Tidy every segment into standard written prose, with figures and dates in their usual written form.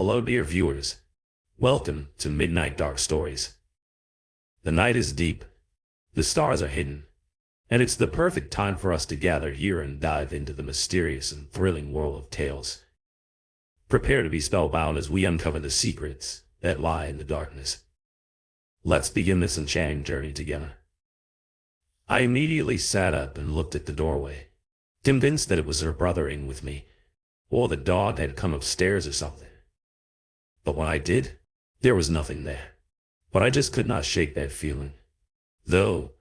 Hello dear viewers. Welcome to Midnight Dark Stories. The night is deep, the stars are hidden, and it's the perfect time for us to gather here and dive into the mysterious and thrilling world of tales. Prepare to be spellbound as we uncover the secrets that lie in the darkness. Let's begin this enchanting journey together. I immediately sat up and looked at the doorway, convinced that it was her brother in with me, or the dog had come upstairs or something. But when I did, there was nothing there. But I just could not shake that feeling. Though,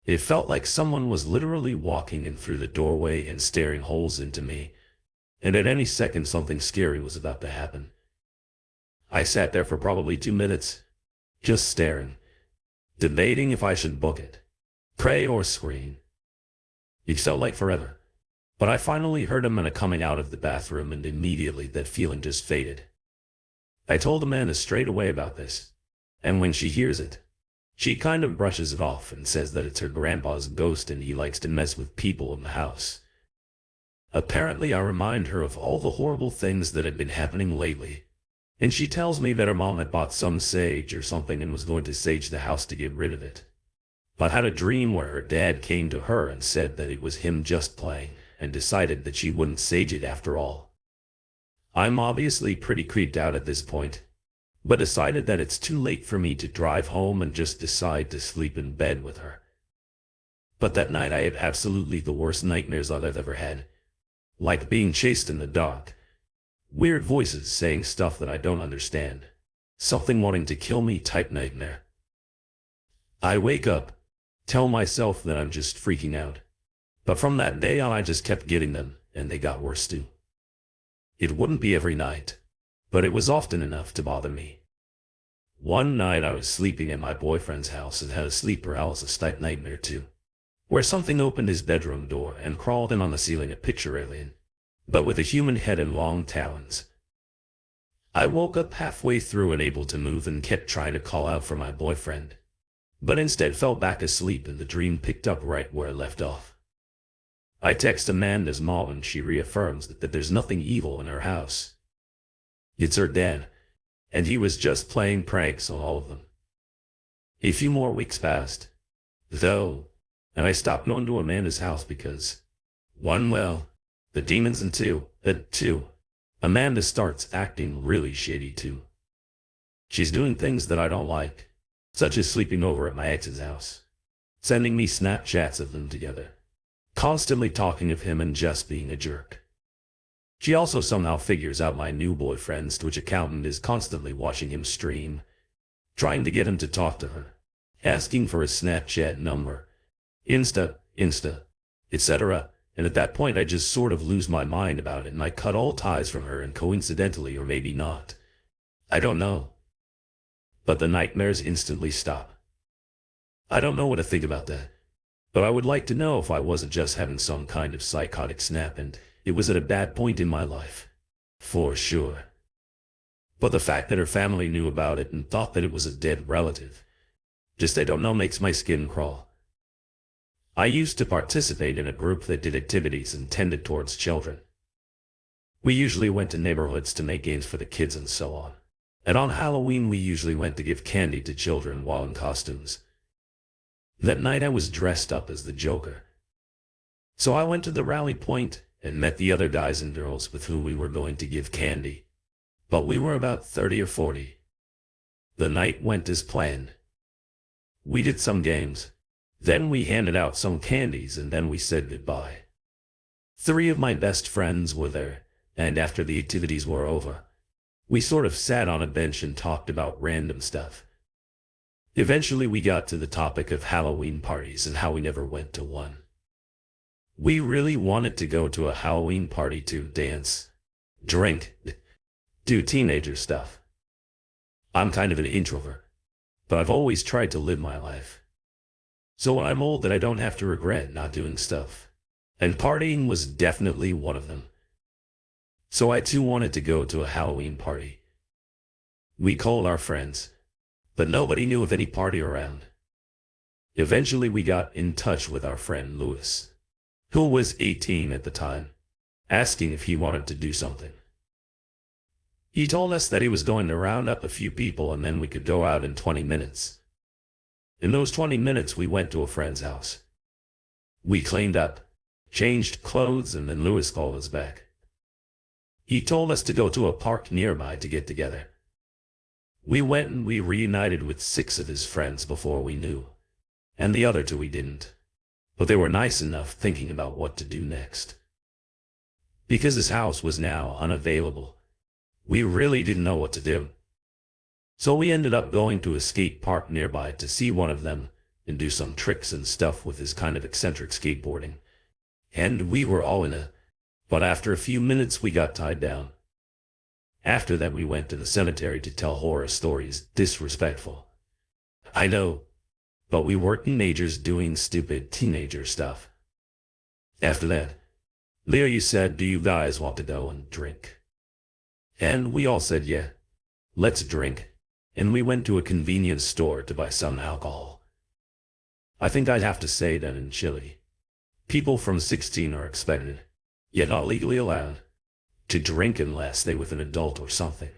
it felt like someone was literally walking in through the doorway and staring holes into me, and at any second something scary was about to happen. I sat there for probably 2 minutes, just staring, debating if I should book it, pray or scream. It felt like forever. But I finally heard Amanda coming out of the bathroom, and immediately that feeling just faded. I told Amanda straight away about this, and when she hears it, she kind of brushes it off and says that it's her grandpa's ghost and he likes to mess with people in the house. Apparently I remind her of all the horrible things that had been happening lately, and she tells me that her mom had bought some sage or something and was going to sage the house to get rid of it, but had a dream where her dad came to her and said that it was him just playing, and decided that she wouldn't sage it after all. I'm obviously pretty creeped out at this point, but decided that it's too late for me to drive home and just decide to sleep in bed with her. But that night I had absolutely the worst nightmares I've ever had. Like being chased in the dark. Weird voices saying stuff that I don't understand. Something wanting to kill me type nightmare. I wake up, tell myself that I'm just freaking out. But from that day on I just kept getting them, and they got worse too. It wouldn't be every night, but it was often enough to bother me. One night I was sleeping at my boyfriend's house and had a sleep paralysis type nightmare too, where something opened his bedroom door and crawled in on the ceiling, a picture alien, but with a human head and long talons. I woke up halfway through and able to move and kept trying to call out for my boyfriend, but instead fell back asleep and the dream picked up right where it left off. I text Amanda's mom and she reaffirms that there's nothing evil in her house. It's her dad, and he was just playing pranks on all of them. A few more weeks passed, though, and I stopped going to Amanda's house because, one, well, the demons, and two, Amanda starts acting really shady too. She's doing things that I don't like, such as sleeping over at my ex's house, sending me Snapchats of them together, constantly talking of him and just being a jerk. She also somehow figures out my new boyfriend's Twitch account and is constantly watching him stream, trying to get him to talk to her, asking for his Snapchat number, Insta, etc. And at that point I just sort of lose my mind about it and I cut all ties from her, and coincidentally, or maybe not, I don't know, but the nightmares instantly stop. I don't know what to think about that. But I would like to know if I wasn't just having some kind of psychotic snap and it was at a bad point in my life. For sure. But the fact that her family knew about it and thought that it was a dead relative, just I don't know, makes my skin crawl. I used to participate in a group that did activities intended towards children. We usually went to neighborhoods to make games for the kids and so on. And on Halloween we usually went to give candy to children while in costumes. That night I was dressed up as the Joker. So I went to the rally point and met the other guys and girls with whom we were going to give candy. But we were about 30 or 40. The night went as planned. We did some games. Then we handed out some candies and then we said goodbye. 3 of my best friends were there, and after the activities were over, we sort of sat on a bench and talked about random stuff. Eventually we got to the topic of Halloween parties and how we never went to one. We really wanted to go to a Halloween party to dance, drink, do teenager stuff. I'm kind of an introvert, but I've always tried to live my life. So when I'm old that I don't have to regret not doing stuff. And partying was definitely one of them. So I too wanted to go to a Halloween party. We called our friends, but nobody knew of any party around. Eventually we got in touch with our friend Louis, who was 18 at the time, asking if he wanted to do something. He told us that he was going to round up a few people and then we could go out in 20 minutes. In those 20 minutes, we went to a friend's house. We cleaned up, changed clothes, and then Lewis called us back. He told us to go to a park nearby to get together. We went and we reunited with 6 of his friends before we knew, and the other 2 we didn't. But they were nice enough thinking about what to do next. Because his house was now unavailable, we really didn't know what to do. So we ended up going to a skate park nearby to see one of them and do some tricks and stuff with his kind of eccentric skateboarding. And we were all in it, but after a few minutes we got tied down. After that we went to the cemetery to tell horror stories. Disrespectful, I know, but we were teenagers doing stupid teenager stuff. After that, Leo, you said, do you guys want to go and drink? And we all said, yeah, let's drink. And we went to a convenience store to buy some alcohol. I think I'd have to say that in Chile, people from 16 are expected, yet not legally allowed, to drink unless they with an adult or something.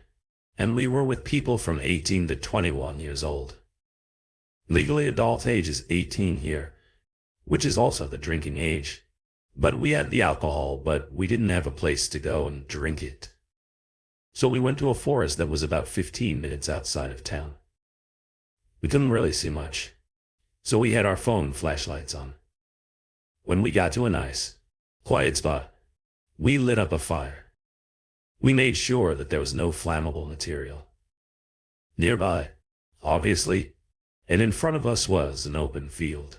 And we were with people from 18 to 21 years old. Legally adult age is 18 here, which is also the drinking age. But we had the alcohol, but we didn't have a place to go and drink it. So we went to a forest that was about 15 minutes outside of town. We couldn't really see much, so we had our phone flashlights on. When we got to a nice, quiet spot, we lit up a fire. We made sure that there was no flammable material nearby, obviously, and in front of us was an open field.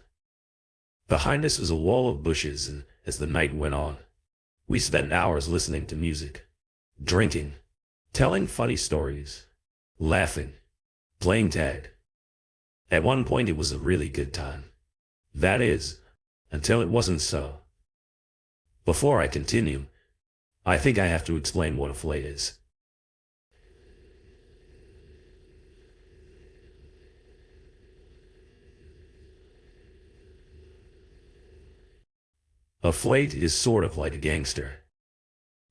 Behind us was a wall of bushes, and as the night went on, we spent hours listening to music, drinking, telling funny stories, laughing, playing tag. At one point it was a really good time. That is, until it wasn't so. Before I continue, I think I have to explain what a flate is. A flate is sort of like a gangster.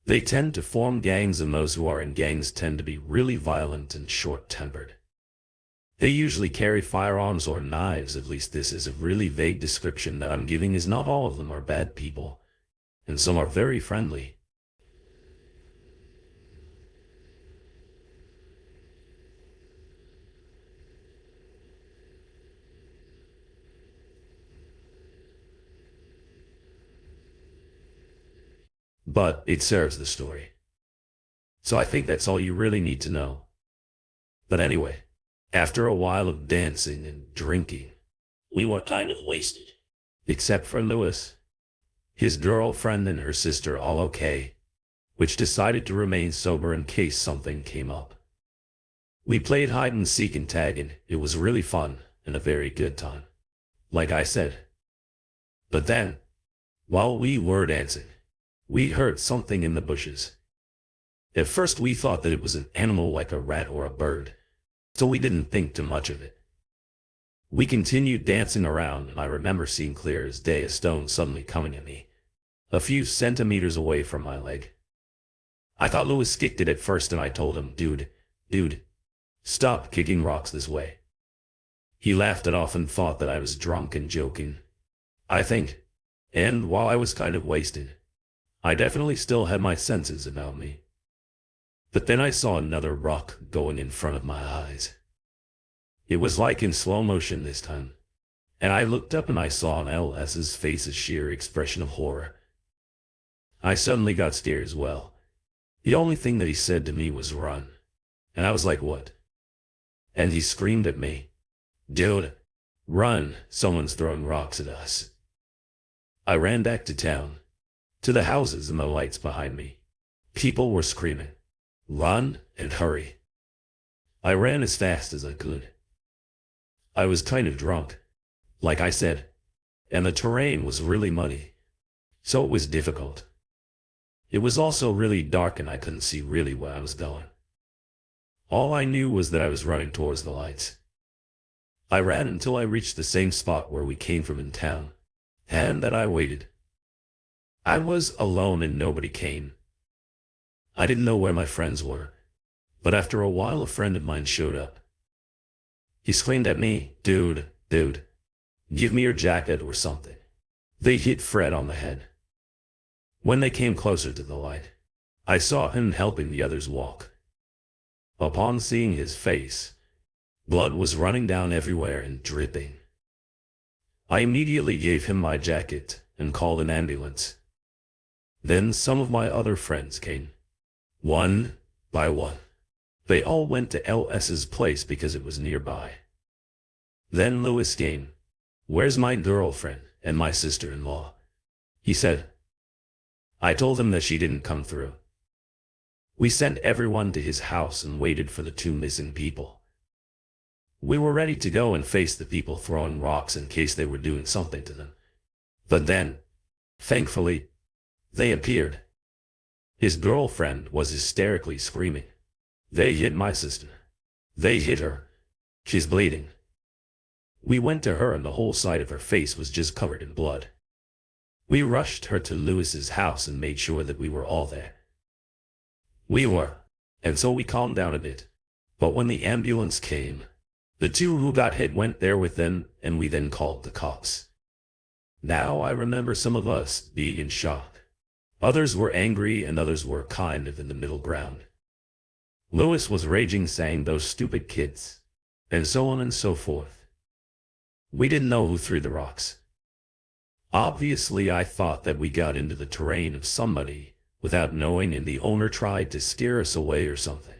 They tend to form gangs, and those who are in gangs tend to be really violent and short-tempered. They usually carry firearms or knives. At least this is a really vague description that I'm giving, as not all of them are bad people, and some are very friendly. But it serves the story. So I think that's all you really need to know. But anyway, after a while of dancing and drinking, we were kind of wasted. Except for Lewis, his girlfriend and her sister all okay, which decided to remain sober in case something came up. We played hide and seek and tag, and it was really fun and a very good time, like I said. But then, while we were dancing, we heard something in the bushes. At first we thought that it was an animal like a rat or a bird, so we didn't think too much of it. We continued dancing around, and I remember seeing clear as day a stone suddenly coming at me, a few centimeters away from my leg. I thought Lewis kicked it at first, and I told him, dude, stop kicking rocks this way. He laughed it off and thought that I was drunk and joking, I think, and while I was kind of wasted, I definitely still had my senses about me. But then I saw another rock going in front of my eyes. It was like in slow motion this time, and I looked up and I saw on LS's face a sheer expression of horror. I suddenly got scared as well. The only thing that he said to me was run, and I was like, what? And he screamed at me, dude, run, someone's throwing rocks at us. I ran back to town, to the houses and the lights behind me. People were screaming, run and hurry. I ran as fast as I could. I was kind of drunk, like I said, and the terrain was really muddy, so it was difficult. It was also really dark and I couldn't see really where I was going. All I knew was that I was running towards the lights. I ran until I reached the same spot where we came from in town, and that I waited. I was alone and nobody came. I didn't know where my friends were, But after a while, a friend of mine showed up. He screamed at me, dude, give me your jacket or something. They hit Fred on the head. When they came closer to the light, I saw him helping the others walk. Upon seeing his face, blood was running down everywhere and dripping. I immediately gave him my jacket and called an ambulance. Then some of my other friends came. One by one. They all went to LS's place because it was nearby. Then Lewis came. Where's my girlfriend and my sister-in-law? He said. I told him that she didn't come through. We sent everyone to his house and waited for the two missing people. We were ready to go and face the people throwing rocks in case they were doing something to them. But then, thankfully, they appeared. His girlfriend was hysterically screaming. They hit my sister. They hit her. She's bleeding. We went to her and the whole side of her face was just covered in blood. We rushed her to Lewis's house and made sure that we were all there. And so we calmed down a bit. But when the ambulance came, the two who got hit went there with them, and we then called the cops. Now I remember some of us being in shock. Others were angry and others were kind of in the middle ground. Lewis was raging, saying those stupid kids, and so on and so forth. We didn't know who threw the rocks. Obviously, I thought that we got into the terrain of somebody without knowing, and the owner tried to steer us away or something.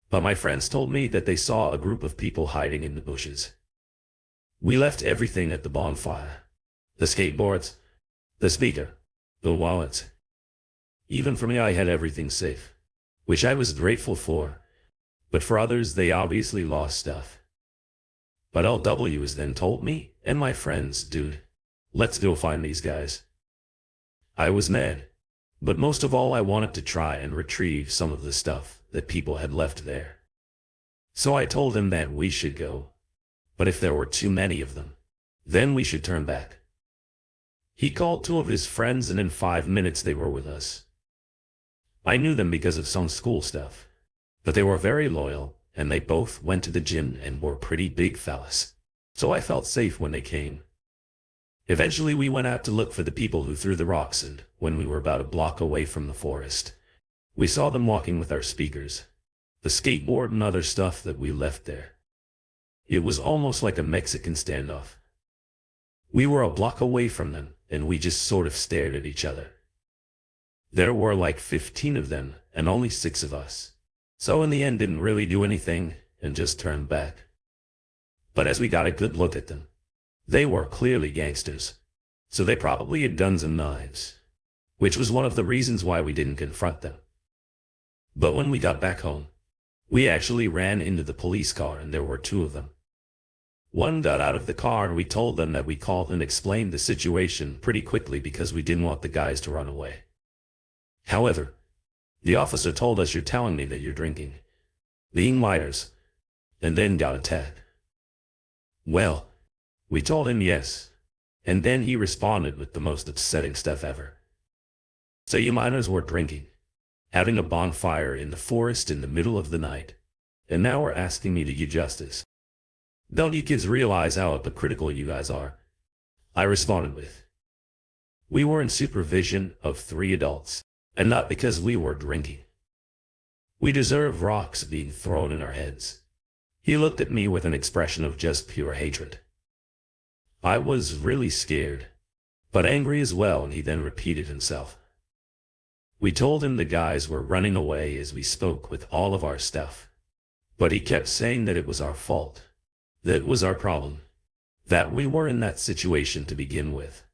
But my friends told me that they saw a group of people hiding in the bushes. We left everything at the bonfire. The skateboards, the speaker, the wallets. Even for me, I had everything safe, which I was grateful for. But for others, they obviously lost stuff. But LWs then told me and my friends, dude, let's go find these guys. I was mad, but most of all I wanted to try and retrieve some of the stuff that people had left there. So I told him that we should go, but if there were too many of them, then we should turn back. He called two of his friends and in 5 minutes they were with us. I knew them because of some school stuff, but they were very loyal and they both went to the gym and were pretty big fellas, so I felt safe when they came. Eventually we went out to look for the people who threw the rocks, and when we were about a block away from the forest, we saw them walking with our speakers, the skateboard and other stuff that we left there. It was almost like a Mexican standoff. We were a block away from them, and we just sort of stared at each other. There were like 15 of them, and only 6 of us. So in the end didn't really do anything, and just turned back. But as we got a good look at them, they were clearly gangsters. So they probably had guns and knives, which was one of the reasons why we didn't confront them. But when we got back home, we actually ran into the police car and there were 2 of them. One got out of the car and we told them that we called and explained the situation pretty quickly because we didn't want the guys to run away. However, the officer told us, you're telling me that you're drinking, being liars, and then got attacked. Well, we told him yes, and then he responded with the most upsetting stuff ever. So you minors were drinking, having a bonfire in the forest in the middle of the night, and now we're asking me to do justice. Don't you kids realize how hypocritical you guys are? I responded with, we were in supervision of 3 adults, and not because we were drinking. We deserve rocks being thrown in our heads. He looked at me with an expression of just pure hatred. I was really scared, but angry as well, and he then repeated himself. We told him the guys were running away as we spoke with all of our stuff, but he kept saying that it was our fault, that it was our problem, that we were in that situation to begin with.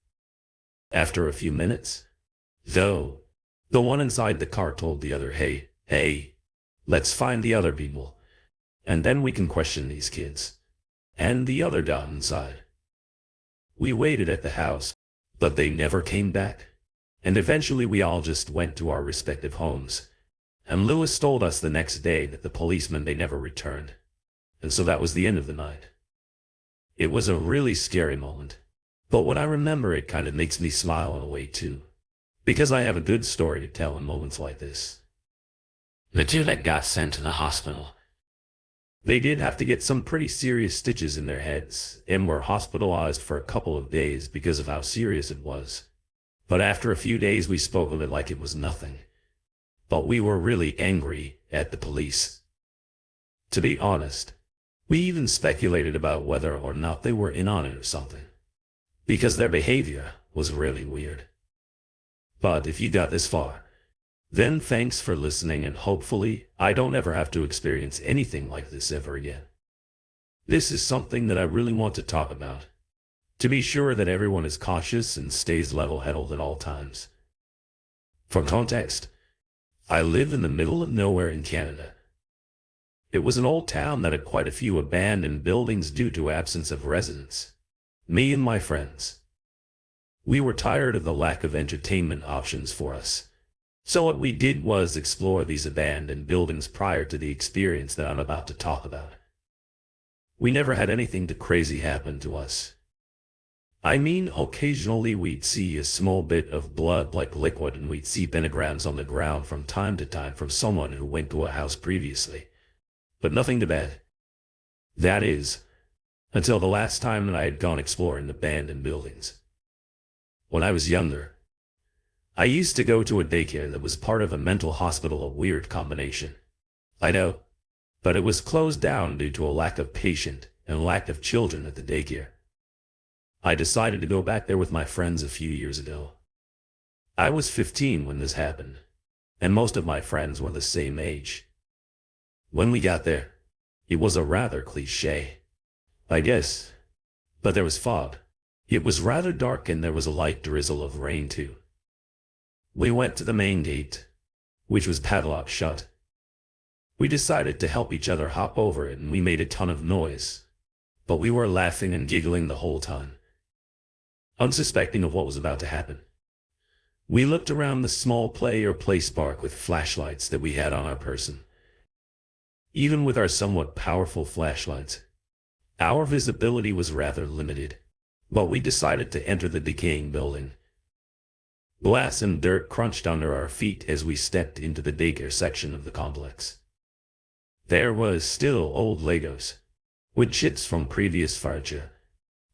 After a few minutes, though, the one inside the car told the other, hey, let's find the other people, and then we can question these kids. And the other got inside. We waited at the house, but they never came back, and eventually we all just went to our respective homes. And Lewis told us the next day that the policemen, they never returned. And so that was the end of the night. It was a really scary moment, but when I remember it kind of makes me smile in a way too, because I have a good story to tell in moments like this. The two that got sent to the hospital. They did have to get some pretty serious stitches in their heads and were hospitalized for a couple of days because of how serious it was. But after a few days we spoke of it like it was nothing. But we were really angry at the police. To be honest, we even speculated about whether or not they were in on it or something, because their behavior was really weird. But if you got this far, then thanks for listening, and hopefully I don't ever have to experience anything like this ever again. This is something that I really want to talk about, to be sure that everyone is cautious and stays level-headed at all times. For context, I live in the middle of nowhere in Canada. It was an old town that had quite a few abandoned buildings due to absence of residents. Me and my friends. We were tired of the lack of entertainment options for us. So what we did was explore these abandoned buildings prior to the experience that I'm about to talk about. We never had anything too crazy happen to us. I mean, occasionally we'd see a small bit of blood-like liquid, and we'd see pentagrams on the ground from time to time from someone who went to a house previously. But nothing too bad. That is, until the last time that I had gone exploring abandoned buildings. When I was younger, I used to go to a daycare that was part of a mental hospital, a weird combination. I know, but it was closed down due to a lack of patient and lack of children at the daycare. I decided to go back there with my friends a few years ago. I was 15 when this happened, and most of my friends were the same age. When we got there, it was a rather cliché, I guess, but there was fog. It was rather dark and there was a light drizzle of rain too. We went to the main gate, which was padlocked shut. We decided to help each other hop over it, and we made a ton of noise, but we were laughing and giggling the whole time, unsuspecting of what was about to happen. We looked around the small place park with flashlights that we had on our person. Even with our somewhat powerful flashlights, our visibility was rather limited, but we decided to enter the decaying building. Glass and dirt crunched under our feet as we stepped into the daycare section of the complex. There was still old Legos, with chits from previous furniture,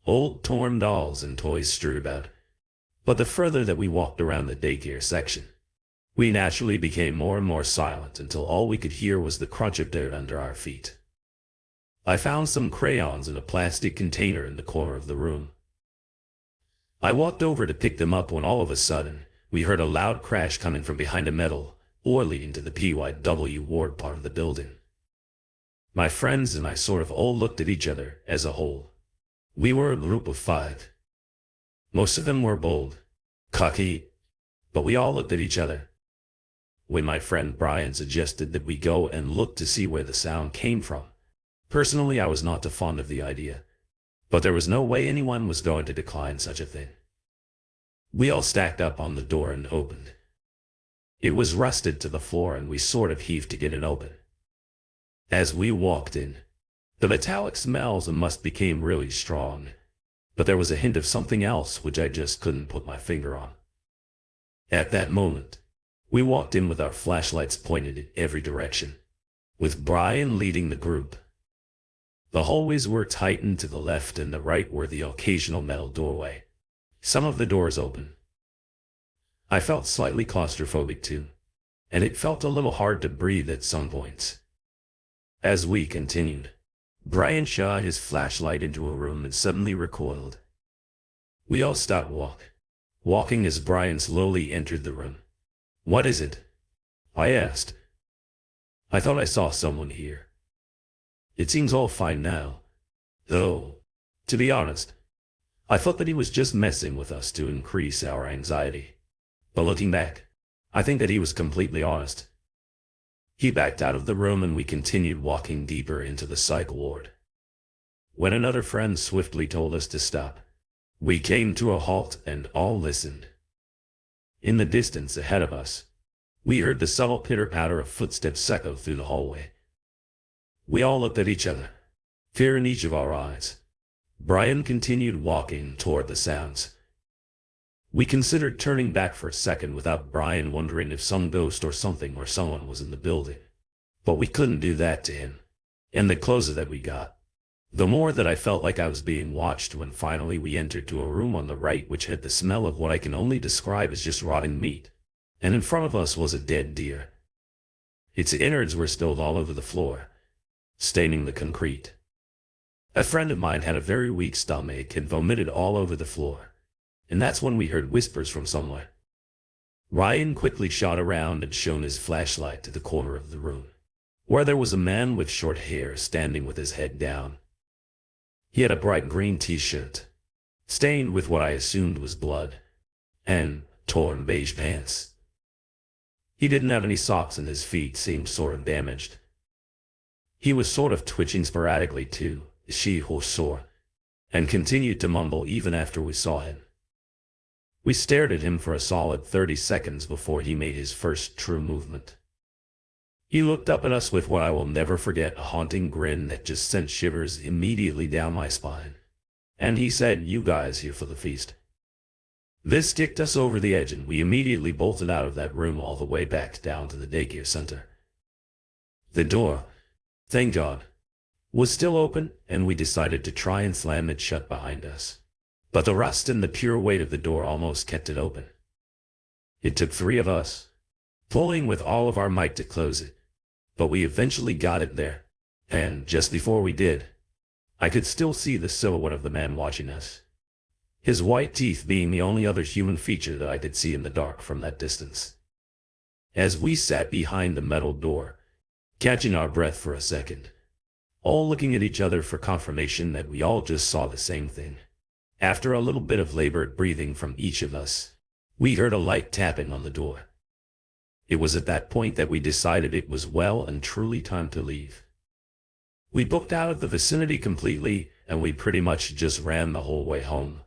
old torn dolls and toys strewed about. But the further that we walked around the daycare section, we naturally became more and more silent until all we could hear was the crunch of dirt under our feet. I found some crayons in a plastic container in the corner of the room. I walked over to pick them up when all of a sudden, we heard a loud crash coming from behind a metal door leading to the PYW ward part of the building. My friends and I sort of all looked at each other as a whole. We were a group of 5. Most of them were bold, cocky, but we all looked at each other. When my friend Brian suggested that we go and look to see where the sound came from, personally I was not too fond of the idea, but there was no way anyone was going to decline such a thing. We all stacked up on the door and opened. It was rusted to the floor and we sort of heaved to get it open. As we walked in, the metallic smells and must became really strong, but there was a hint of something else which I just couldn't put my finger on. At that moment, we walked in with our flashlights pointed in every direction, with Brian leading the group. The hallways were tightened to the left and the right were the occasional metal doorway. Some of the doors open. I felt slightly claustrophobic too, and it felt a little hard to breathe at some points. As we continued, Brian shot his flashlight into a room and suddenly recoiled. We all stopped walking as Brian slowly entered the room. "What is it?" I asked. "I thought I saw someone here. It seems all fine now. Though, to be honest, I thought that he was just messing with us to increase our anxiety. But looking back, I think that he was completely honest." He backed out of the room and we continued walking deeper into the psych ward. When another friend swiftly told us to stop, we came to a halt and all listened. In the distance ahead of us, we heard the subtle pitter-patter of footsteps echo through the hallway. We all looked at each other, fear in each of our eyes. Brian continued walking toward the sounds. We considered turning back for a second without Brian wondering if some ghost or something or someone was in the building. But we couldn't do that to him. And the closer that we got, the more that I felt like I was being watched when finally we entered to a room on the right which had the smell of what I can only describe as just rotting meat. And in front of us was a dead deer. Its innards were spilled all over the floor, staining the concrete. A friend of mine had a very weak stomach and vomited all over the floor. And that's when we heard whispers from somewhere. Ryan quickly shot around and shone his flashlight to the corner of the room, where there was a man with short hair standing with his head down. He had a bright green t-shirt, stained with what I assumed was blood, and torn beige pants. He didn't have any socks and his feet seemed sort of damaged. He was sort of twitching sporadically too, sore, and continued to mumble even after we saw him. We stared at him for a solid 30 seconds before he made his first true movement. He looked up at us with what I will never forget, a haunting grin that just sent shivers immediately down my spine. And he said, "You guys here for the feast?" This kicked us over the edge and we immediately bolted out of that room all the way back down to the daycare center. The door, thank God, was still open and we decided to try and slam it shut behind us. But the rust and the pure weight of the door almost kept it open. It took 3 of us, pulling with all of our might to close it, but we eventually got it there, and just before we did, I could still see the silhouette of the man watching us, his white teeth being the only other human feature that I could see in the dark from that distance. As we sat behind the metal door, catching our breath for a second, all looking at each other for confirmation that we all just saw the same thing. After a little bit of labored breathing from each of us, we heard a light tapping on the door. It was at that point that we decided it was well and truly time to leave. We booked out of the vicinity completely, and we pretty much just ran the whole way home.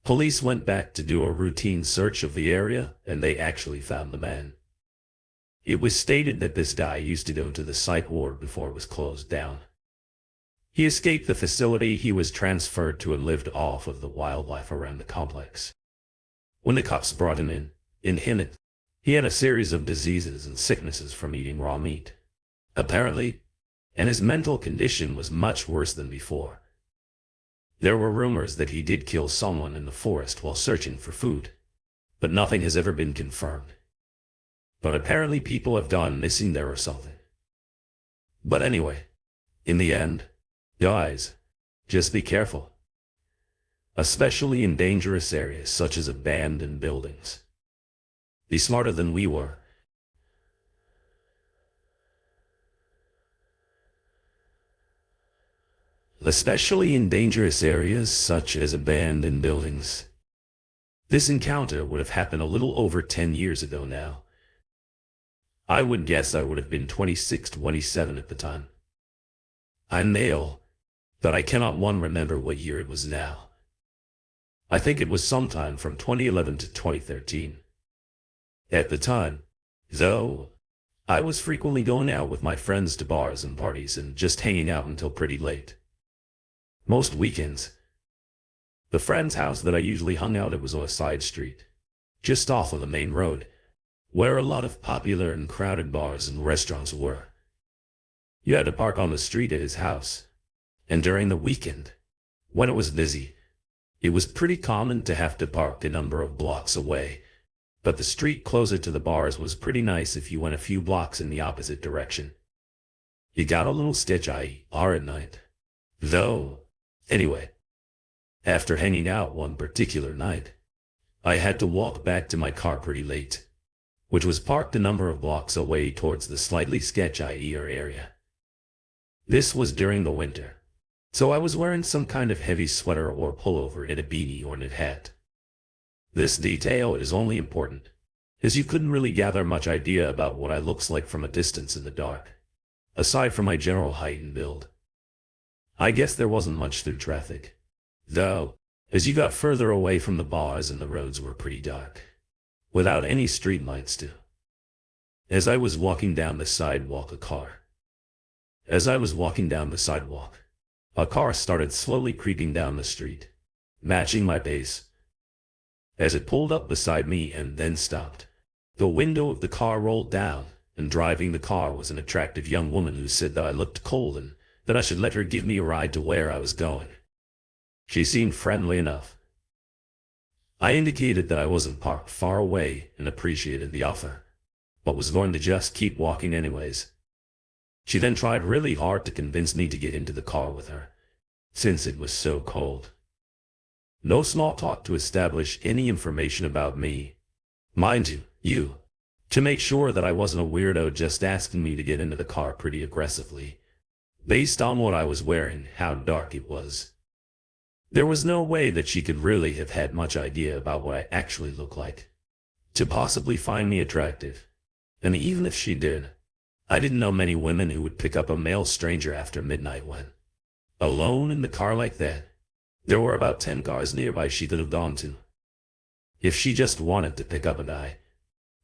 Police went back to do a routine search of the area, and they actually found the man. It was stated that this guy used to go to the psych ward before it was closed down. He escaped the facility he was transferred to and lived off of the wildlife around the complex. When the cops brought him in him, he had a series of diseases and sicknesses from eating raw meat, apparently, and his mental condition was much worse than before. There were rumors that he did kill someone in the forest while searching for food, but nothing has ever been confirmed. But apparently people have gone missing there or something. But anyway, in the end, guys, just be careful, especially in dangerous areas such as abandoned buildings. Be smarter than we were. Especially in dangerous areas such as abandoned buildings. This encounter would have happened a little over 10 years ago now. I would guess I would have been 26, 27 at the time. I'm male, but I cannot remember what year it was now. I think it was sometime from 2011 to 2013. At the time, though, I was frequently going out with my friends to bars and parties and just hanging out until pretty late. Most weekends. The friend's house that I usually hung out at was on a side street, just off of the main road, where a lot of popular and crowded bars and restaurants were. You had to park on the street at his house, and during the weekend, when it was busy, it was pretty common to have to park a number of blocks away. But the street closer to the bars was pretty nice if you went a few blocks in the opposite direction. You got a little sketchy at night. Though, anyway, after hanging out one particular night, I had to walk back to my car pretty late, which was parked a number of blocks away towards the slightly sketchier area. This was during the winter, so I was wearing some kind of heavy sweater or pullover and a beanie or knit hat. This detail is only important, as you couldn't really gather much idea about what I looks like from a distance in the dark, aside from my general height and build. I guess there wasn't much through traffic, though, as you got further away from the bars and the roads were pretty dark, without any street lights too. As I was walking down the sidewalk, a car started slowly creeping down the street, matching my pace. as it pulled up beside me and then stopped. The window of the car rolled down, and driving the car was an attractive young woman who said that I looked cold and that I should let her give me a ride to where I was going. She seemed friendly enough. I indicated that I wasn't parked far away and appreciated the offer, but was going to just keep walking anyways. She then tried really hard to convince me to get into the car with her, since it was so cold. No small talk to establish any information about me. Mind you, to make sure that I wasn't a weirdo, just asking me to get into the car pretty aggressively, based on what I was wearing, how dark it was. There was no way that she could really have had much idea about what I actually looked like, to possibly find me attractive. And even if she did, I didn't know many women who would pick up a male stranger after midnight when, alone in the car like that. There were about 10 cars nearby she could have gone to. If she just wanted to pick up a guy,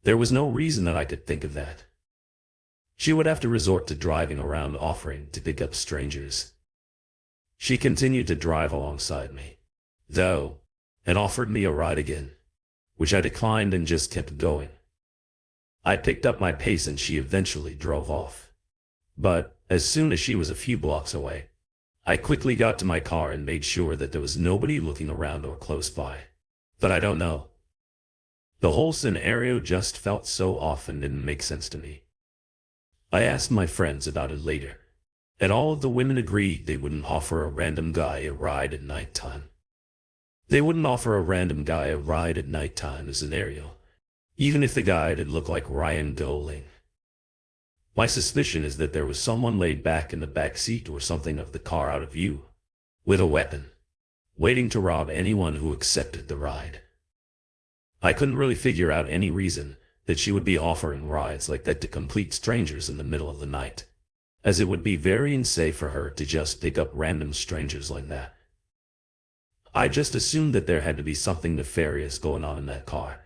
there was no reason that I could think of that. She would have to resort to driving around offering to pick up strangers. She continued to drive alongside me, though, and offered me a ride again, which I declined and just kept going. I picked up my pace and she eventually drove off. But as soon as she was a few blocks away, I quickly got to my car and made sure that there was nobody looking around or close by. But I don't know. The whole scenario just felt so off and didn't make sense to me. I asked my friends about it later, and all of the women agreed they wouldn't offer a random guy a ride at nighttime. They wouldn't offer a random guy a ride at nighttime in a scenario, even if the guy did look like Ryan Gosling. My suspicion is that there was someone laid back in the back seat or something of the car out of view, with a weapon, waiting to rob anyone who accepted the ride. I couldn't really figure out any reason that she would be offering rides like that to complete strangers in the middle of the night, as it would be very unsafe for her to just pick up random strangers like that. I just assumed that there had to be something nefarious going on in that car,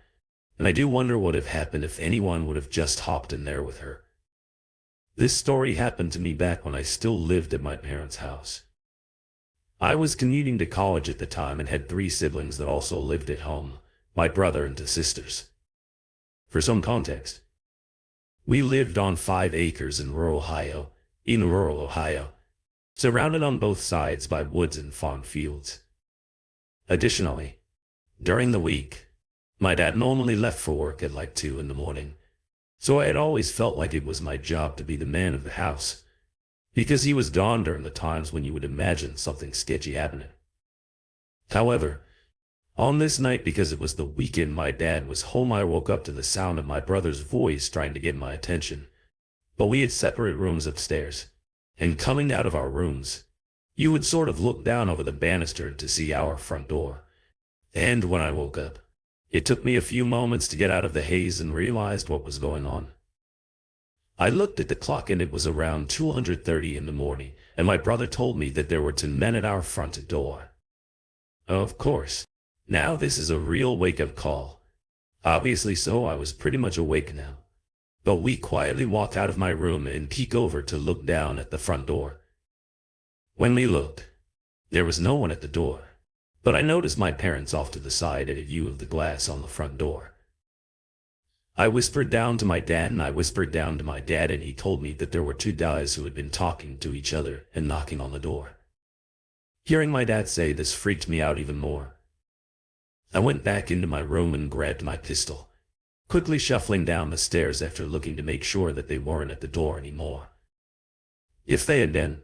and I do wonder what would have happened if anyone would have just hopped in there with her. This story happened to me back when I still lived at my parents' house. I was commuting to college at the time and had 3 siblings that also lived at home, my brother and 2 sisters. For some context, we lived on 5 acres in rural Ohio, surrounded on both sides by woods and farm fields. Additionally, during the week, my dad normally left for work at like 2 in the morning, so I had always felt like it was my job to be the man of the house, because he was gone during the times when you would imagine something sketchy happening. However, on this night, because it was the weekend, my dad was home. I woke up to the sound of my brother's voice trying to get my attention, but we had separate rooms upstairs, and coming out of our rooms, you would sort of look down over the banister to see our front door. And when I woke up, it took me a few moments to get out of the haze and realized what was going on. I looked at the clock and it was around 2:30 in the morning, and my brother told me that there were 2 men at our front door. Of course, now this is a real wake-up call. Obviously so, I was pretty much awake now. But we quietly walked out of my room and peeked over to look down at the front door. When we looked, there was no one at the door, but I noticed my parents off to the side at a view of the glass on the front door. I whispered down to my dad and he told me that there were 2 guys who had been talking to each other and knocking on the door. Hearing my dad say this freaked me out even more. I went back into my room and grabbed my pistol, quickly shuffling down the stairs after looking to make sure that they weren't at the door anymore. If they had been,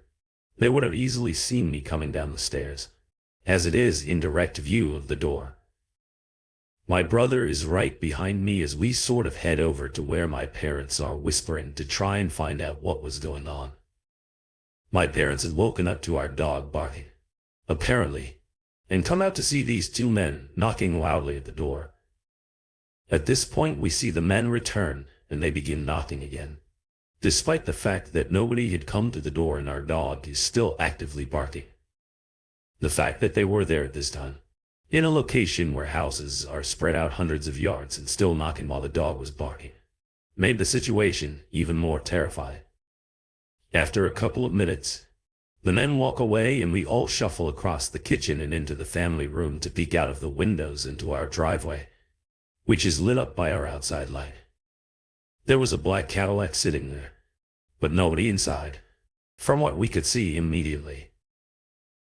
they would have easily seen me coming down the stairs, as it is in direct view of the door. My brother is right behind me as we sort of head over to where my parents are, whispering to try and find out what was going on. My parents had woken up to our dog barking, apparently, and come out to see these 2 men knocking loudly at the door. At this point, we see the men return and they begin knocking again, despite the fact that nobody had come to the door and our dog is still actively barking. The fact that they were there at this time, in a location where houses are spread out hundreds of yards and still knocking while the dog was barking, made the situation even more terrifying. After a couple of minutes, The men walk away and we all shuffle across the kitchen and into the family room to peek out of the windows into our driveway, which is lit up by our outside light. There was a black Cadillac sitting there, but nobody inside, from what we could see immediately.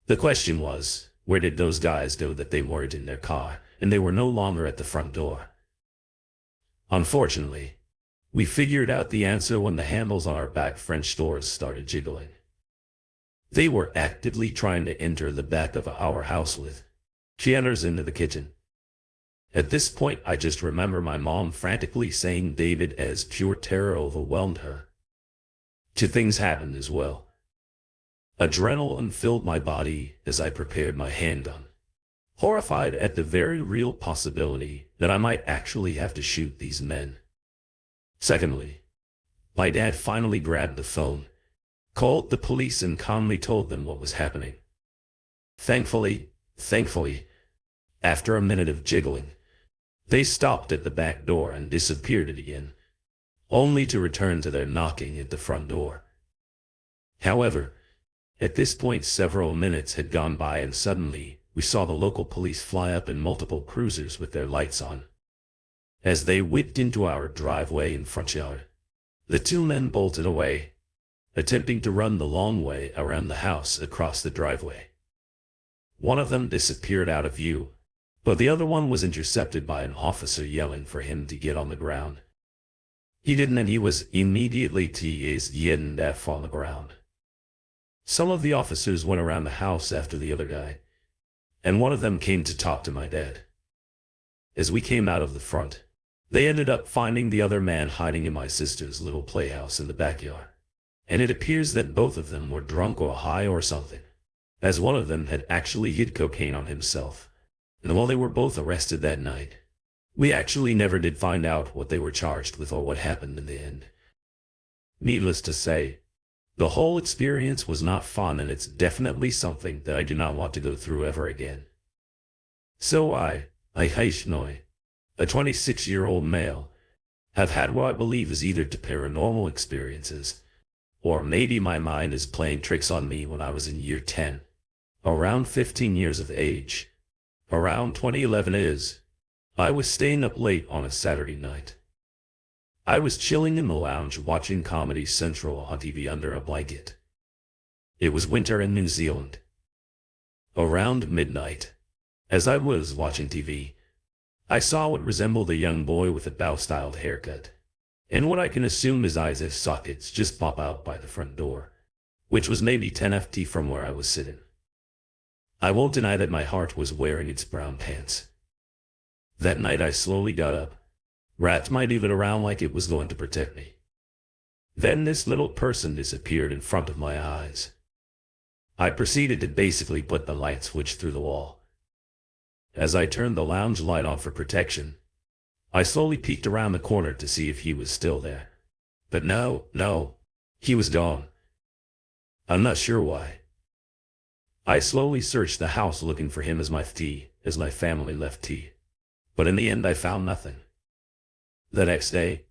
The question was, where did those guys know that they weren't in their car, and they were no longer at the front door? Unfortunately, we figured out the answer when the handles on our back French doors started jiggling. They were actively trying to enter the back of our house with. She enters into the kitchen. At this point, I just remember my mom frantically saying David as pure terror overwhelmed her. Two things happened as well. Adrenaline filled my body as I prepared my handgun, horrified at the very real possibility that I might actually have to shoot these men. Secondly, my dad finally grabbed the phone, called the police and calmly told them what was happening. Thankfully, after a minute of jiggling, they stopped at the back door and disappeared again, only to return to their knocking at the front door. However, at this point several minutes had gone by and suddenly we saw the local police fly up in multiple cruisers with their lights on. As they whipped into our driveway and front yard, the two men bolted away, attempting to run the long way around the house across the driveway. One of them disappeared out of view, but the other one was intercepted by an officer yelling for him to get on the ground. He didn't, and he was immediately yelling on the ground. Some of the officers went around the house after the other guy, and one of them came to talk to my dad. As we came out of the front, they ended up finding the other man hiding in my sister's little playhouse in the backyard, and it appears that both of them were drunk or high or something, as one of them had actually hid cocaine on himself. And while they were both arrested that night, we actually never did find out what they were charged with or what happened in the end. Needless to say, the whole experience was not fun, and it's definitely something that I do not want to go through ever again. So I, a 26-year-old male, have had what I believe is either two paranormal experiences, or maybe my mind is playing tricks on me when I was in year 10, around 15 years of age. Around 2011 I was staying up late on a Saturday night. I was chilling in the lounge watching Comedy Central on TV under a blanket. It was winter in New Zealand. Around midnight, as I was watching TV, I saw what resembled a young boy with a bow-styled haircut, and what I can assume is eyes as sockets just pop out by the front door, which was maybe 10 ft from where I was sitting. I won't deny that my heart was wearing its brown pants. That night I slowly got up, wrapped my duvet around like it was going to protect me. Then this little person disappeared in front of my eyes. I proceeded to basically put the light switch through the wall. As I turned the lounge light on for protection, I slowly peeked around the corner to see if he was still there. But no, he was gone. I'm not sure why. I slowly searched the house looking for him as my family left tea. But in the end I found nothing. The next day,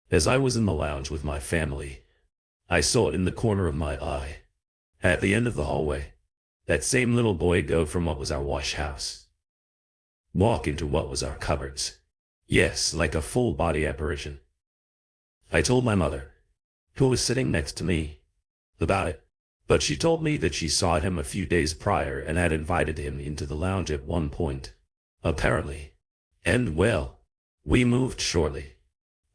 as I was in the lounge with my family, I saw it in the corner of my eye. At the end of the hallway, that same little boy go from what was our wash house, walk into what was our cupboards. Yes, like a full-body apparition. I told my mother, who was sitting next to me, about it, but she told me that she saw him a few days prior and had invited him into the lounge at one point, apparently. And well, we moved shortly,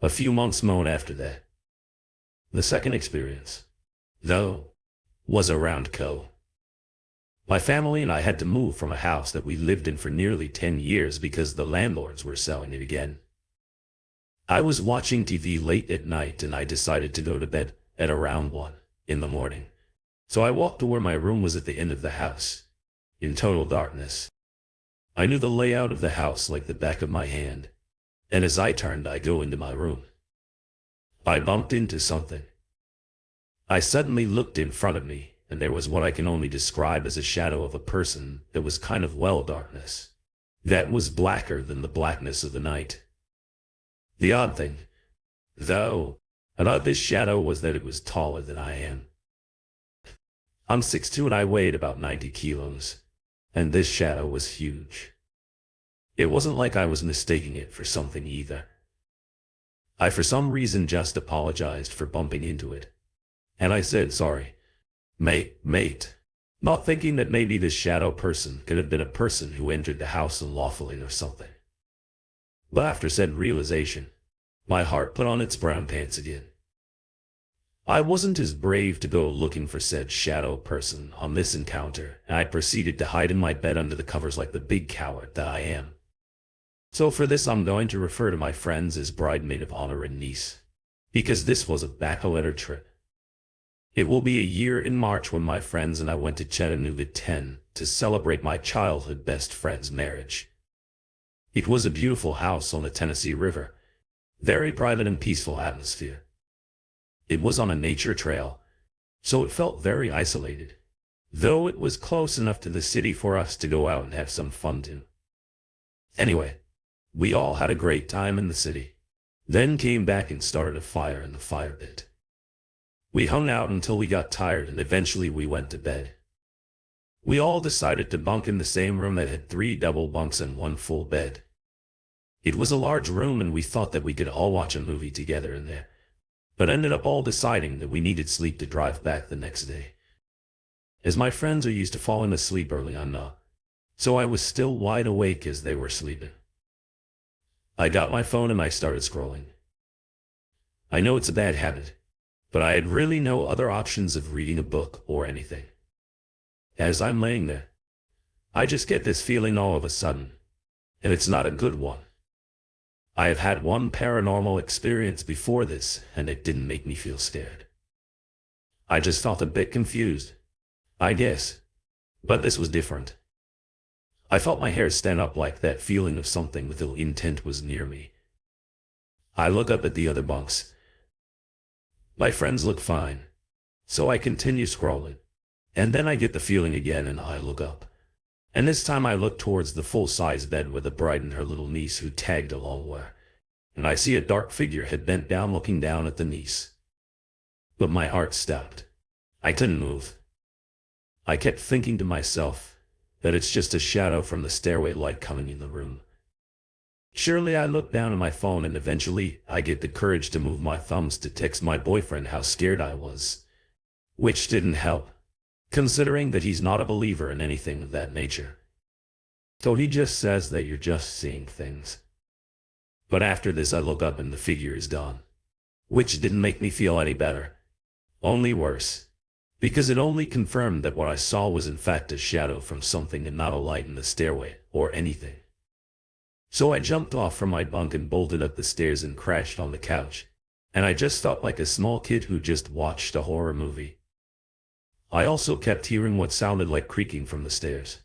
a few months more after that. The second experience, though, was around Co. My family and I had to move from a house that we lived in for nearly 10 years because the landlords were selling it again. I was watching TV late at night and I decided to go to bed at around 1 in the morning. So I walked to where my room was at the end of the house, in total darkness. I knew the layout of the house like the back of my hand, and as I turned, I go into my room. I bumped into something. I suddenly looked in front of me, and there was what I can only describe as a shadow of a person that was kind of darkness. That was blacker than the blackness of the night. The odd thing, though, about this shadow was that it was taller than I am. I'm 6'2" and I weighed about 90 kilos. And this shadow was huge. It wasn't like I was mistaking it for something either. I for some reason just apologized for bumping into it. And I said sorry. Mate. Not thinking that maybe this shadow person could have been a person who entered the house unlawfully or something. But after said realization, my heart put on its brown pants again. I wasn't as brave to go looking for said shadow person on this encounter, and I proceeded to hide in my bed under the covers like the big coward that I am. So for this I'm going to refer to my friends as bridesmaid of honor and niece, because this was a back-a-letter trip. It will be a year in March when my friends and I went to Chattanooga 10 to celebrate my childhood best friend's marriage. It was a beautiful house on the Tennessee River, very private and peaceful atmosphere. It was on a nature trail, so it felt very isolated, though it was close enough to the city for us to go out and have some fun too. Anyway, we all had a great time in the city, then came back and started a fire in the fire pit. We hung out until we got tired and eventually we went to bed. We all decided to bunk in the same room that had 3 double bunks and 1 full bed. It was a large room and we thought that we could all watch a movie together in there, but ended up all deciding that we needed sleep to drive back the next day. As my friends are used to falling asleep early, I'm not, so I was still wide awake as they were sleeping. I got my phone and I started scrolling. I know it's a bad habit, but I had really no other options of reading a book or anything. As I'm laying there, I just get this feeling all of a sudden, and it's not a good one. I have had one paranormal experience before this, and it didn't make me feel scared. I just felt a bit confused, I guess, but this was different. I felt my hair stand up like that feeling of something with ill intent was near me. I look up at the other bunks. My friends look fine, so I continue scrolling, and then I get the feeling again and I look up. And this time I look towards the full-size bed with the bride and her little niece who tagged along were, and I see a dark figure head bent down looking down at the niece. But my heart stopped. I couldn't move. I kept thinking to myself that it's just a shadow from the stairway light coming in the room. Surely I look down at my phone and eventually I get the courage to move my thumbs to text my boyfriend how scared I was. Which didn't help, considering that he's not a believer in anything of that nature. So he just says that you're just seeing things. But after this I look up and the figure is gone. Which didn't make me feel any better. Only worse. Because it only confirmed that what I saw was in fact a shadow from something and not a light in the stairway or anything. So I jumped off from my bunk and bolted up the stairs and crashed on the couch, and I just felt like a small kid who just watched a horror movie. I also kept hearing what sounded like creaking from the stairs.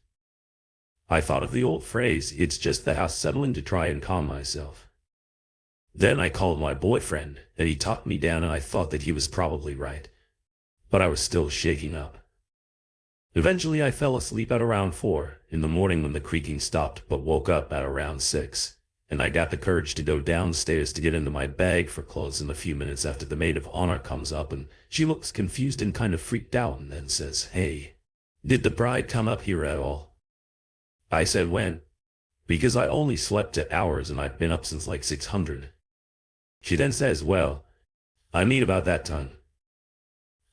I thought of the old phrase, "It's just the house settling," to try and calm myself. Then I called my boyfriend, and he talked me down and I thought that he was probably right. But I was still shaking up. Eventually I fell asleep at around 4 in the morning when the creaking stopped, but woke up at around 6, and I got the courage to go downstairs to get into my bag for clothes in a few minutes after the maid of honor comes up and she looks confused and kind of freaked out and then says, "Hey, did the bride come up here at all?" I said when, because I only slept at hours and I've been up since like 600. She then says, "Well, I mean about that time."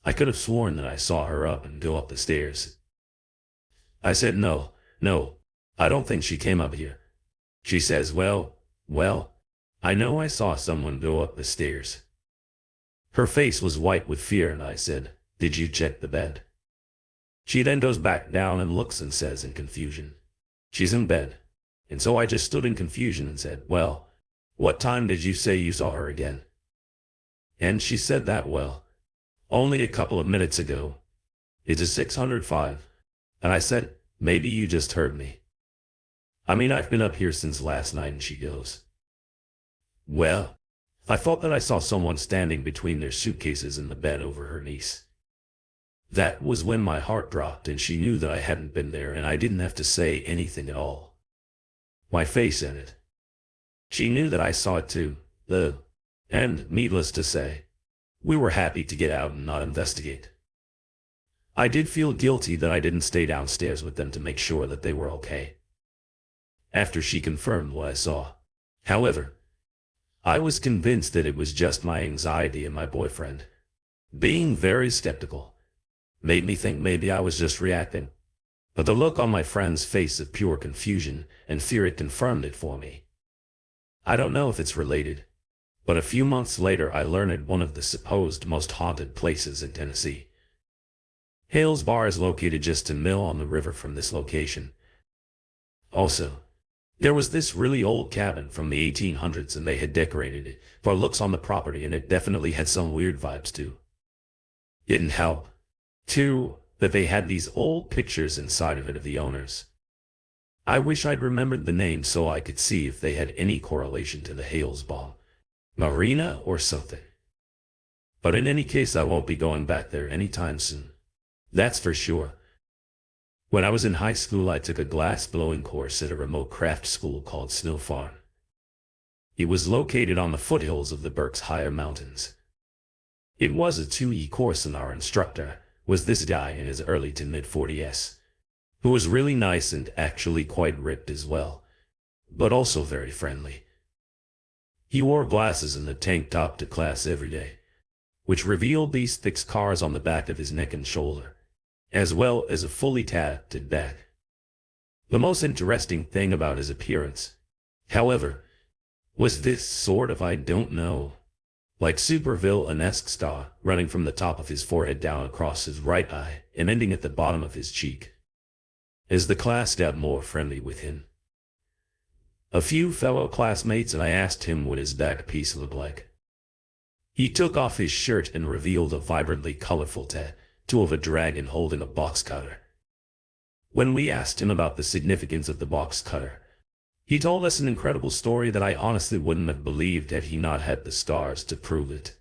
I could have sworn that I saw her up and go up the stairs. I said, No, I don't think she came up here." She says, well, I know I saw someone go up the stairs." Her face was white with fear and I said, "Did you check the bed?" She then goes back down and looks and says in confusion, "She's in bed." And so I just stood in confusion and said, "Well, what time did you say you saw her again?" And she said that, "Well, only a couple of minutes ago. It's a 605. And I said, "Maybe you just heard me. I mean, I've been up here since last night." And she goes, "Well, I thought that I saw someone standing between their suitcases and the bed over her niece." That was when my heart dropped and she knew that I hadn't been there and I didn't have to say anything at all. My face in it. She knew that I saw it too, and needless to say, we were happy to get out and not investigate. I did feel guilty that I didn't stay downstairs with them to make sure that they were okay, after she confirmed what I saw. However, I was convinced that it was just my anxiety and my boyfriend, being very skeptical, made me think maybe I was just reacting. But the look on my friend's face of pure confusion and fear, it confirmed it for me. I don't know if it's related, but a few months later I learned at one of the supposed most haunted places in Tennessee. Hale's Bar is located just a mile on the river from this location. Also, there was this really old cabin from the 1800s and they had decorated it for looks on the property, and it definitely had some weird vibes too. It didn't help, too, that they had these old pictures inside of it of the owners. I wish I'd remembered the names so I could see if they had any correlation to the Hales Bar, Marina, or something. But in any case, I won't be going back there anytime soon. That's for sure. When I was in high school, I took a glass blowing course at a remote craft school called Snow Farm. It was located on the foothills of the Berks Higher Mountains. It was a 2E course, and our instructor was this guy in his early to mid-40s, who was really nice and actually quite ripped as well, but also very friendly. He wore glasses and a tank top to class every day, which revealed these thick scars on the back of his neck and shoulder, as well as a fully tatted back. The most interesting thing about his appearance, however, was this sort of, I don't know, like supervillain-esque star running from the top of his forehead down across his right eye and ending at the bottom of his cheek. As the class got more friendly with him, a few fellow classmates, and I asked him what his back piece looked like. He took off his shirt and revealed a vibrantly colorful tattoo of a dragon holding a box cutter. When we asked him about the significance of the box cutter, he told us an incredible story that I honestly wouldn't have believed had he not had the scars to prove it.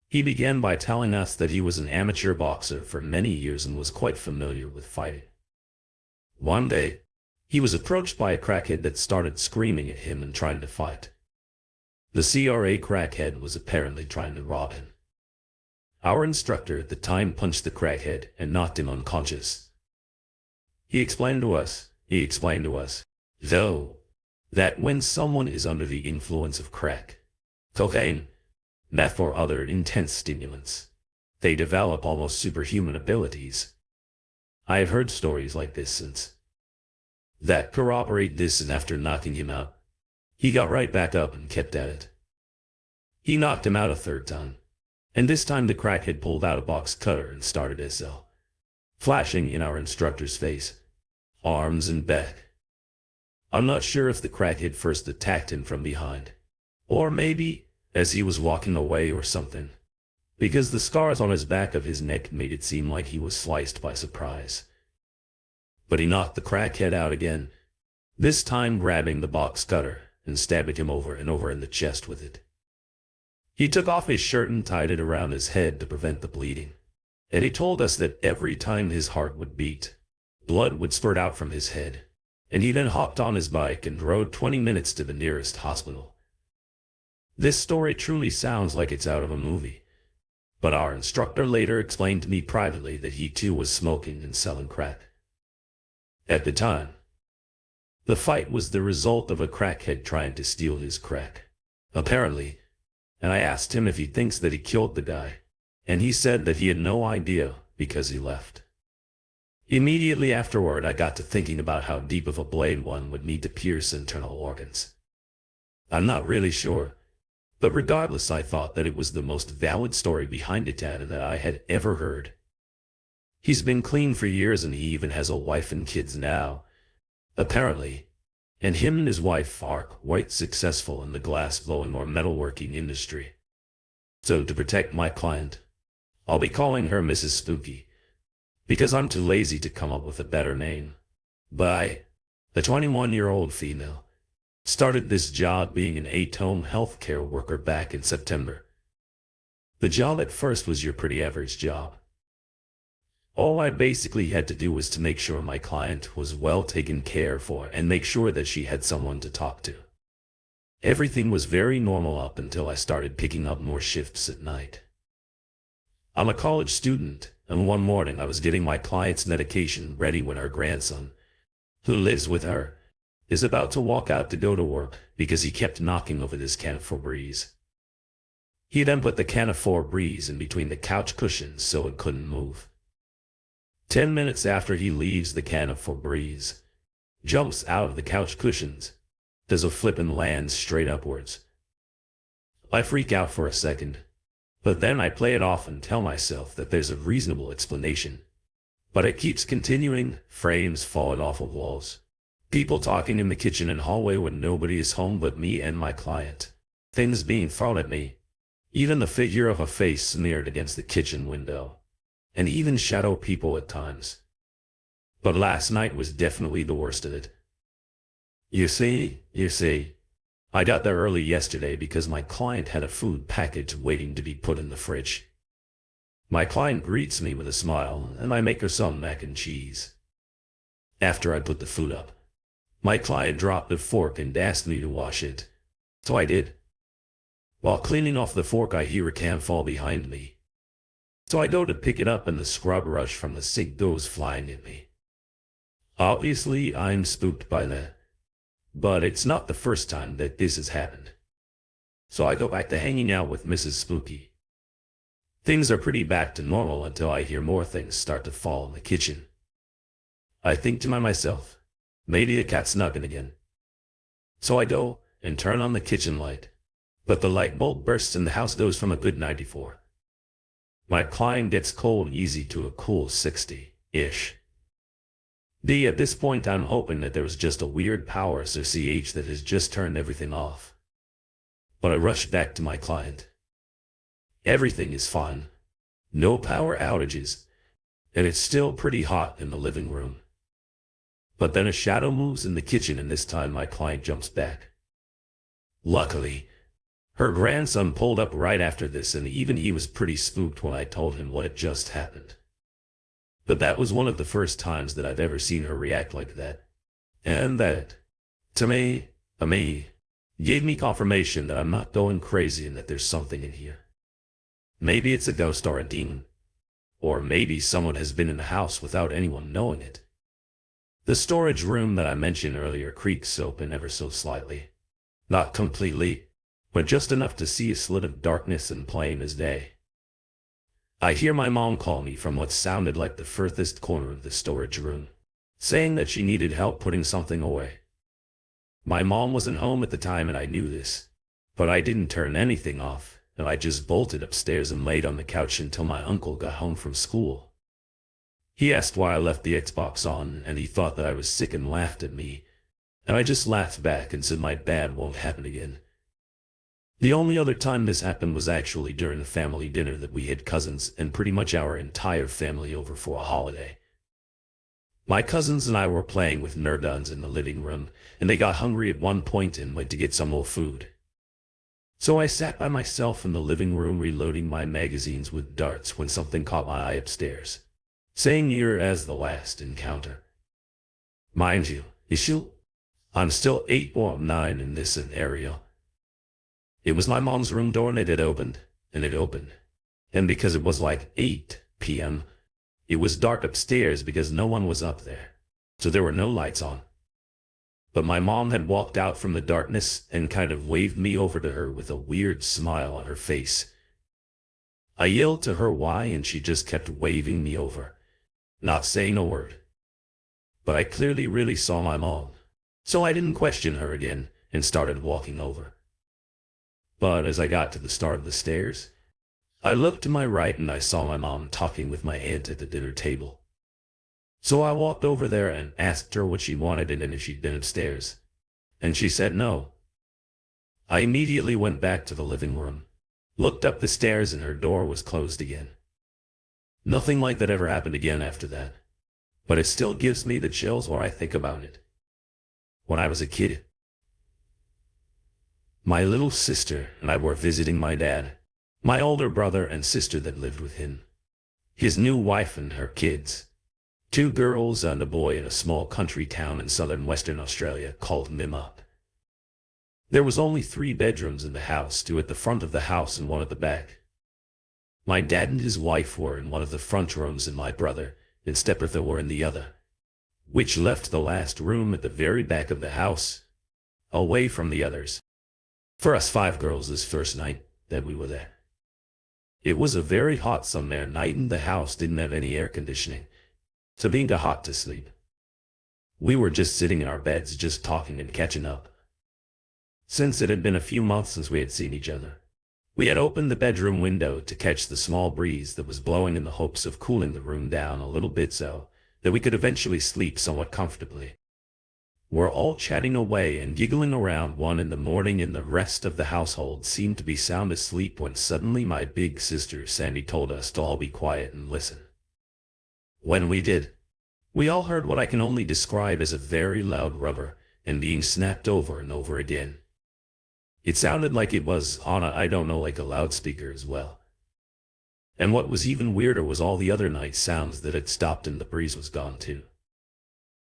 He began by telling us that he was an amateur boxer for many years and was quite familiar with fighting. One day, he was approached by a crackhead that started screaming at him and trying to fight. The CRA crackhead was apparently trying to rob him. Our instructor at the time punched the crackhead and knocked him unconscious. He explained to us, though, that when someone is under the influence of crack, cocaine, meth, or other intense stimulants, they develop almost superhuman abilities. I have heard stories like this since that corroborate this, and after knocking him out, he got right back up and kept at it. He knocked him out a third time, and this time the crackhead pulled out a box cutter and started SL, flashing in our instructor's face, arms, and back. I'm not sure if the crackhead first attacked him from behind, or maybe as he was walking away or something, because the scars on his back of his neck made it seem like he was sliced by surprise. But he knocked the crackhead out again, this time grabbing the box cutter and stabbing him over and over in the chest with it. He took off his shirt and tied it around his head to prevent the bleeding, and he told us that every time his heart would beat, blood would spurt out from his head, and he then hopped on his bike and rode 20 minutes to the nearest hospital. This story truly sounds like it's out of a movie, but our instructor later explained to me privately that he too was smoking and selling crack. At the time, the fight was the result of a crackhead trying to steal his crack, apparently, and I asked him if he thinks that he killed the guy, and he said that he had no idea because he left. Immediately afterward, I got to thinking about how deep of a blade one would need to pierce internal organs. I'm not really sure, but regardless, I thought that it was the most valid story behind it that I had ever heard. He's been clean for years and he even has a wife and kids now, apparently, and him and his wife are quite successful in the glass-blowing or metalworking industry. So to protect my client, I'll be calling her Mrs. Spooky, because I'm too lazy to come up with a better name. But the 21-year-old female started this job being an at-home healthcare worker back in September. The job at first was your pretty average job. All I basically had to do was to make sure my client was well taken care for and make sure that she had someone to talk to. Everything was very normal up until I started picking up more shifts at night. I'm a college student, and one morning I was getting my client's medication ready when our grandson, who lives with her, is about to walk out to go to work because he kept knocking over this can of Febreze. He then put the can of Febreze in between the couch cushions so it couldn't move. 10 minutes after he leaves the can of Febreze, jumps out of the couch cushions, does a flip and lands straight upwards. I freak out for a second, but then I play it off and tell myself that there's a reasonable explanation. But it keeps continuing, frames falling off of walls, people talking in the kitchen and hallway when nobody is home but me and my client, things being thrown at me, even the figure of a face smeared against the kitchen window, and even shadow people at times. But last night was definitely the worst of it. You see, I got there early yesterday because my client had a food package waiting to be put in the fridge. My client greets me with a smile, and I make her some mac and cheese. After I put the food up, my client dropped the fork and asked me to wash it, so I did. While cleaning off the fork, I hear a can fall behind me. So I go to pick it up and the scrub brush from the sink goes flying at me. Obviously, I'm spooked by that. But it's not the first time that this has happened. So I go back to hanging out with Mrs. Spooky. Things are pretty back to normal until I hear more things start to fall in the kitchen. I think to myself, maybe a cat snuck in again. So I go and turn on the kitchen light, but the light bulb bursts and the house goes from a good 94. My client gets cold easy to a cool 60-ish. At this point, I'm hoping that there was just a weird power association that has just turned everything off. But I rush back to my client. Everything is fine. No power outages. And it's still pretty hot in the living room. But then a shadow moves in the kitchen and this time my client jumps back. Luckily, her grandson pulled up right after this and even he was pretty spooked when I told him what had just happened. But that was one of the first times that I've ever seen her react like that. And that, to me, gave me confirmation that I'm not going crazy and that there's something in here. Maybe it's a ghost or a demon. Or maybe someone has been in the house without anyone knowing it. The storage room that I mentioned earlier creaks open ever so slightly. Not completely, but just enough to see a slit of darkness and plain as day. I hear my mom call me from what sounded like the furthest corner of the storage room, saying that she needed help putting something away. My mom wasn't home at the time and I knew this, but I didn't turn anything off, and I just bolted upstairs and laid on the couch until my uncle got home from school. He asked why I left the Xbox on, and he thought that I was sick and laughed at me, and I just laughed back and said my dad won't happen again. The only other time this happened was actually during a family dinner that we had cousins and pretty much our entire family over for a holiday. My cousins and I were playing with Nerf guns in the living room, and they got hungry at one point and went to get some more food. So I sat by myself in the living room reloading my magazines with darts when something caught my eye upstairs, saying near as the last encounter. Mind you, I'm still 8 or 9 in this scenario. It was my mom's room door and it opened. And because it was like 8 p.m., it was dark upstairs because no one was up there, so there were no lights on. But my mom had walked out from the darkness and kind of waved me over to her with a weird smile on her face. I yelled to her why and she just kept waving me over, not saying a word. But I clearly really saw my mom, so I didn't question her again and started walking over. But as I got to the start of the stairs, I looked to my right and I saw my mom talking with my aunt at the dinner table. So I walked over there and asked her what she wanted and if she'd been upstairs. And she said no. I immediately went back to the living room, looked up the stairs and her door was closed again. Nothing like that ever happened again after that. But it still gives me the chills when I think about it. When I was a kid, my little sister and I were visiting my dad, my older brother and sister that lived with him, his new wife and her kids, 2 girls and a boy in a small country town in southern Western Australia called Immerse. There was only 3 bedrooms in the house, 2 at the front of the house and 1 at the back. My dad and his wife were in one of the front rooms and my brother and stepbrother were in the other, which left the last room at the very back of the house, away from the others. For us 5 girls this first night that we were there. It was a very hot summer night and the house didn't have any air conditioning, so being too hot to sleep. We were just sitting in our beds just talking and catching up. Since it had been a few months since we had seen each other, we had opened the bedroom window to catch the small breeze that was blowing in the hopes of cooling the room down a little bit so that we could eventually sleep somewhat comfortably. We're all chatting away and giggling around 1 in the morning and the rest of the household seemed to be sound asleep when suddenly my big sister Sandy told us to all be quiet and listen. When we did, we all heard what I can only describe as a very loud rubber and being snapped over and over again. It sounded like it was on like a loudspeaker as well. And what was even weirder was all the other night sounds that had stopped and the breeze was gone too.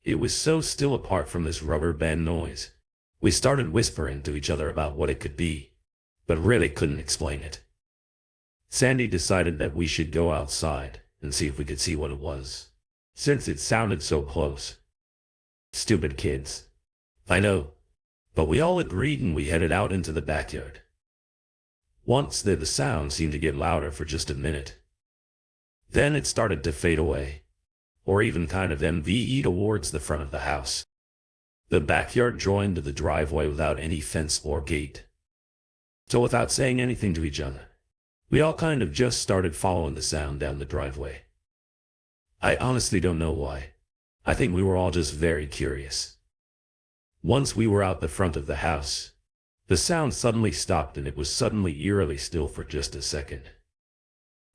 It was so still apart from this rubber band noise. We started whispering to each other about what it could be, but really couldn't explain it. Sandy decided that we should go outside and see if we could see what it was, since it sounded so close. Stupid kids. I know, but we all agreed and we headed out into the backyard. Once there, the sound seemed to get louder for just a minute. Then it started to fade away, or even kind of MVE towards the front of the house. The backyard joined to the driveway without any fence or gate. So without saying anything to each other, we all kind of just started following the sound down the driveway. I honestly don't know why. I think we were all just very curious. Once we were out the front of the house, the sound suddenly stopped and it was suddenly eerily still for just a second.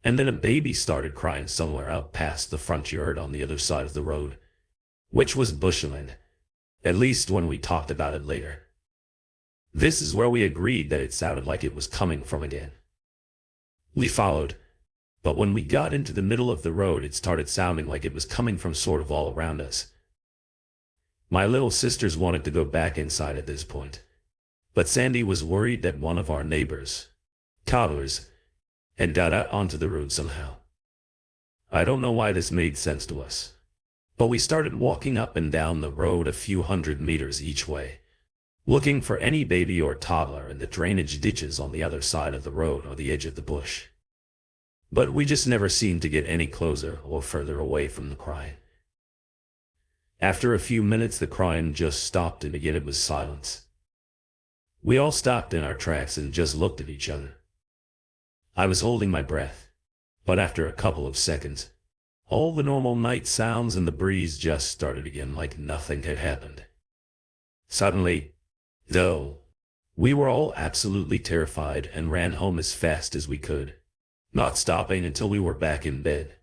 And then a baby started crying somewhere out past the front yard on the other side of the road, which was bushland, at least when we talked about it later. This is where we agreed that it sounded like it was coming from again. We followed, but when we got into the middle of the road it started sounding like it was coming from sort of all around us. My little sisters wanted to go back inside at this point, but Sandy was worried that one of our neighbors, toddlers, and got out onto the road somehow. I don't know why this made sense to us, but we started walking up and down the road a few 100 meters each way, looking for any baby or toddler in the drainage ditches on the other side of the road or the edge of the bush. But we just never seemed to get any closer or further away from the crying. After a few minutes the crying just stopped and again it was silence. We all stopped in our tracks and just looked at each other. I was holding my breath, but after a couple of seconds, all the normal night sounds and the breeze just started again like nothing had happened. Suddenly, though, we were all absolutely terrified and ran home as fast as we could, not stopping until we were back in bed,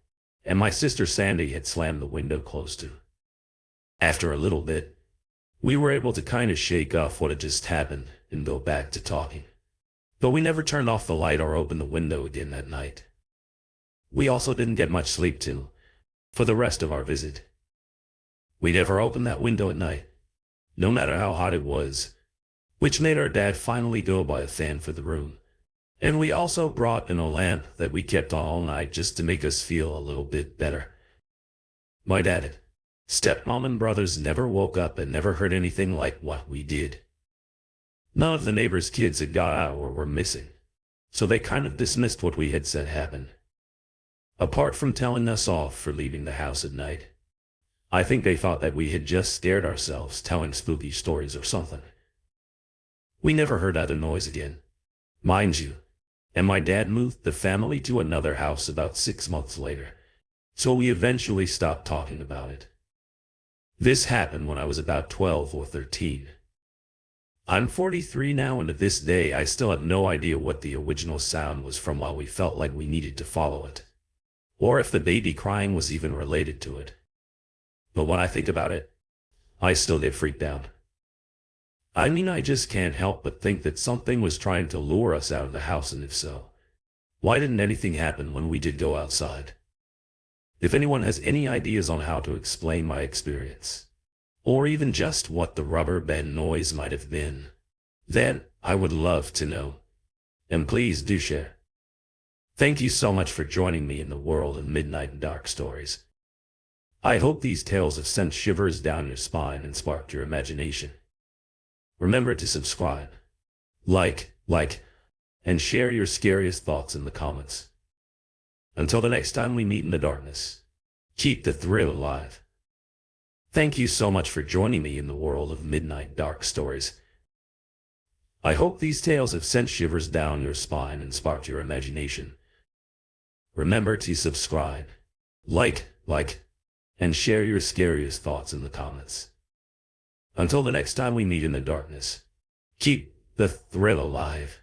and my sister Sandy had slammed the window closed to. After a little bit, we were able to kind of shake off what had just happened and go back to talking. But we never turned off the light or opened the window again that night. We also didn't get much sleep too, for the rest of our visit. We never opened that window at night, no matter how hot it was, which made our dad finally go buy a fan for the room. And we also brought in a lamp that we kept on all night just to make us feel a little bit better. My dad, stepmom and brothers never woke up and never heard anything like what we did. None of the neighbors' kids had got out or were missing, so they kind of dismissed what we had said happened. Apart from telling us off for leaving the house at night, I think they thought that we had just scared ourselves telling spooky stories or something. We never heard that noise again, mind you, and my dad moved the family to another house about 6 months later, so we eventually stopped talking about it. This happened when I was about 12 or 13. I'm 43 now, and to this day I still have no idea what the original sound was from while we felt like we needed to follow it, or if the baby crying was even related to it. But when I think about it, I still get freaked out. I mean, I just can't help but think that something was trying to lure us out of the house, and if so, why didn't anything happen when we did go outside? If anyone has any ideas on how to explain my experience, or even just what the rubber band noise might have been, then I would love to know. And please do share. Thank you so much for joining me in the world of midnight and dark stories. I hope these tales have sent shivers down your spine and sparked your imagination. Remember to subscribe, like, and share your scariest thoughts in the comments. Until the next time we meet in the darkness, keep the thrill alive. Thank you so much for joining me in the world of midnight dark stories. I hope these tales have sent shivers down your spine and sparked your imagination. Remember to subscribe, like, and share your scariest thoughts in the comments. Until the next time we meet in the darkness, keep the thrill alive.